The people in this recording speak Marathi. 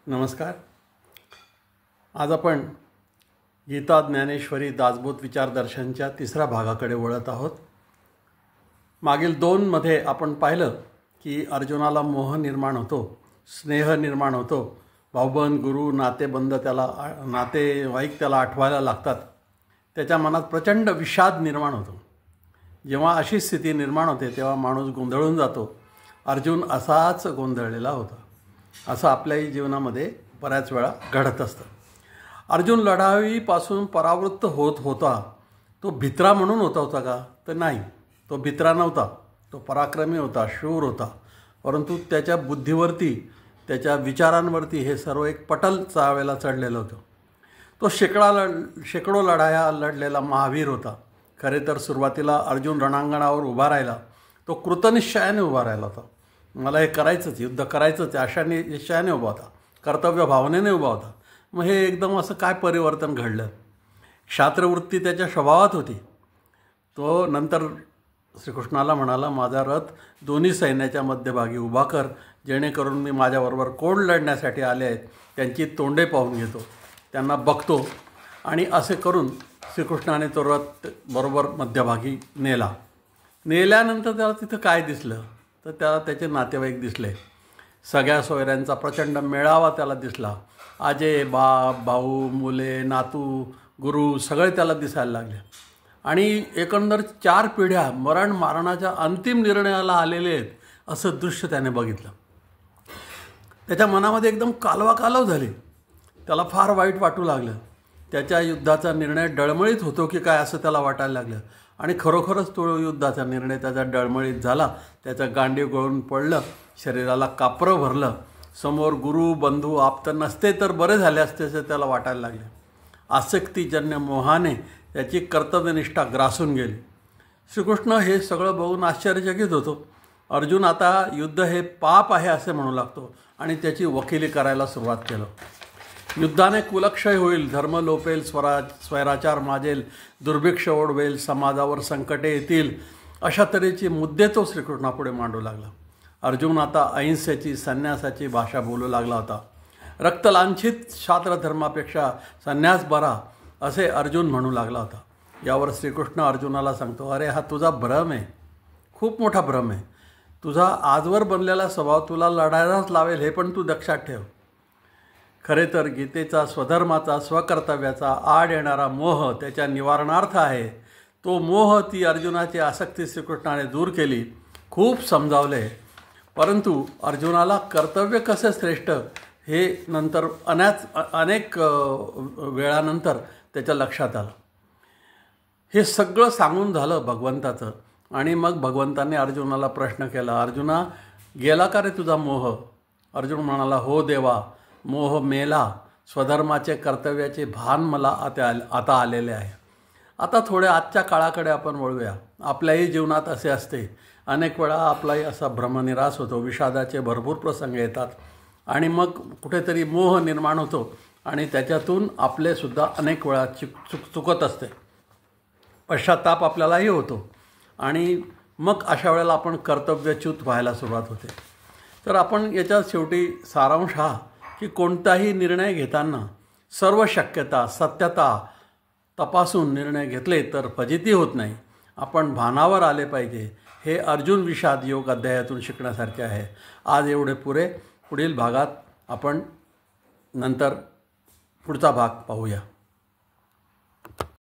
नमस्कार. आज आपण गीता ज्ञानेश्वरी दासबोध विचारदर्शनच्या तिसऱ्या भागाकडे वळत आहोत. मागील 2मध्ये आपण पाहिलं की अर्जुनाला मोह निर्माण होतो, स्नेह निर्माण होतो, भाऊबंद गुरु नातेबंद नातेवाईक त्याला आठवायला लागतात. त्याच्या मनात प्रचंड विषाद निर्माण होतो. जेव्हा अशी स्थिती निर्माण होते तेव्हा माणूस गोंधळून जातो. अर्जुन असाच गोंधळलेला होता. असं आपल्याही जीवनामध्ये बऱ्याच वेळा घडत असतं. अर्जुन लढाईपासून परावृत्त होत होता. तो भित्रा म्हणून होता का? तर नाही, तो भित्रा नव्हता. तो पराक्रमी होता, शूर होता. परंतु त्याच्या बुद्धीवरती, त्याच्या विचारांवरती हे सर्व एक पटल चावेला चढलेलं होतं. तो शेकडो लढाया लढलेला महावीर होता. खरे तर सुरुवातीला अर्जुन रणांगणावर उभा राहिला. तो कृतनिश्चयाने उभा राहिला होता. मला हे करायचंच, युद्ध करायचंच अशा निश्चयाने उभा होता, कर्तव्य भावनेने उभा होता. मग हे एकदम असं काय परिवर्तन घडलं? क्षात्रवृत्ती त्याच्या स्वभावात होती. तो नंतर श्रीकृष्णाला म्हणाला, माझा रथ दोन्ही सैन्याच्या मध्यभागी उभा कर, जेणेकरून मी माझ्याबरोबर कोण लढण्यासाठी आले आहेत त्यांची तोंडे पाहून घेतो, त्यांना बघतो. आणि असे करून श्रीकृष्णाने तो रथ बरोबर मध्यभागी नेल्यानंतर त्याला तिथं काय दिसलं? तर त्याला त्याचे नातेवाईक दिसले. सगळ्या सोयऱ्यांचा प्रचंड मेळावा त्याला दिसला. आजे, बाप, भाऊ, मुले, नातू, गुरु सगळे त्याला दिसायला लागले. आणि एकंदर 4 पिढ्या मरणाच्या अंतिम निर्णयाला आलेले आहेत असं दृश्य त्याने बघितलं. त्याच्या मनामध्ये एकदम कालवाकालव झाली. त्याला फार वाईट वाटू लागलं. त्याच्या युद्धाचा निर्णय डळमळीत होतो की काय असं त्याला वाटायला लागलं. आणि खरोखरच तो युद्धाचा निर्णय त्याचा डळमळीत झाला. त्याचं गांडीव गळून पडलं, शरीराला कापरं भरलं. समोर गुरु बंधू आप्त नसते तर बरे झाले असते असं त्याला वाटायला लागले. आसक्तीजन्य मोहाने त्याची कर्तव्यनिष्ठा ग्रासून गेली. श्रीकृष्ण हे सगळं बघून आश्चर्यचकित होतो. अर्जुन आता युद्ध हे पाप आहे असे म्हणू लागतो आणि त्याची वकिली करायला सुरुवात केलं. युद्धाने कुलक्षय होईल, धर्म लोपेल, स्वैराचार माजेल, दुर्भिक्ष ओढवेल, समाजावर संकटे येतील, अशा तऱ्हेचे मुद्दे तो श्रीकृष्णापुढे मांडू लागला. अर्जुन आता अहिंसेची, संन्यासाची भाषा बोलू लागला होता. रक्तलांछित क्षात्रधर्मापेक्षा संन्यास बरा असे अर्जुन म्हणू लागला होता. यावर श्रीकृष्ण अर्जुनाला सांगतो, अरे हा तुझा भ्रम आहे, खूप मोठा भ्रम आहे. तुझा आजवर बनलेला स्वभाव तुला लढायलाच लावेल हे पण तू लक्षात ठेव. खरे तर गीतेचा, स्वधर्माचा, स्वकर्तव्याचा आड येणारा मोह त्याच्या निवारणार्थ आहे. तो मोह, ती अर्जुनाची आसक्ती श्रीकृष्णाने दूर केली, खूप समजावले. परंतु अर्जुनाला कर्तव्य कसे श्रेष्ठ हे नंतर अनेक वेळानंतर त्याच्या लक्षात आलं. हे सगळं सांगून झालं भगवंताचं. आणि मग भगवंताने अर्जुनाला प्रश्न केला, अर्जुना गेला का रे तुझा मोह? अर्जुन म्हणाला, हो देवा, मोह मेला. स्वधर्माचे, कर्तव्याचे भान मला आता आलेले आहे. आता थोड्या आजच्या काळाकडे आपण वळूया. आपल्याही जीवनात असे असते. अनेक वेळा आपलाही असा भ्रमनिरास होतो, विषादाचे भरपूर प्रसंग येतात आणि मग कुठेतरी मोह निर्माण होतो आणि त्याच्यातून आपलेसुद्धा अनेक वेळा चुकत असते. पश्चाताप आपल्यालाही होतो आणि मग अशा वेळेला आपण कर्तव्यच्युत व्हायला सुरुवात होते. तर आपण याच्यात शेवटी सारांश हा की कोणताही निर्णय घेताना सर्व शक्यता, सत्यता तपासून निर्णय घेतले तर फजिती होत नाही. आपण भानावर आले पाहिजे. हे अर्जुन विषाद योग अध्यायातून शिकण्यासारखे आहे. आज एवढे पुरे. पुढील भागात आपण नंतर पुढचा भाग पाहूया.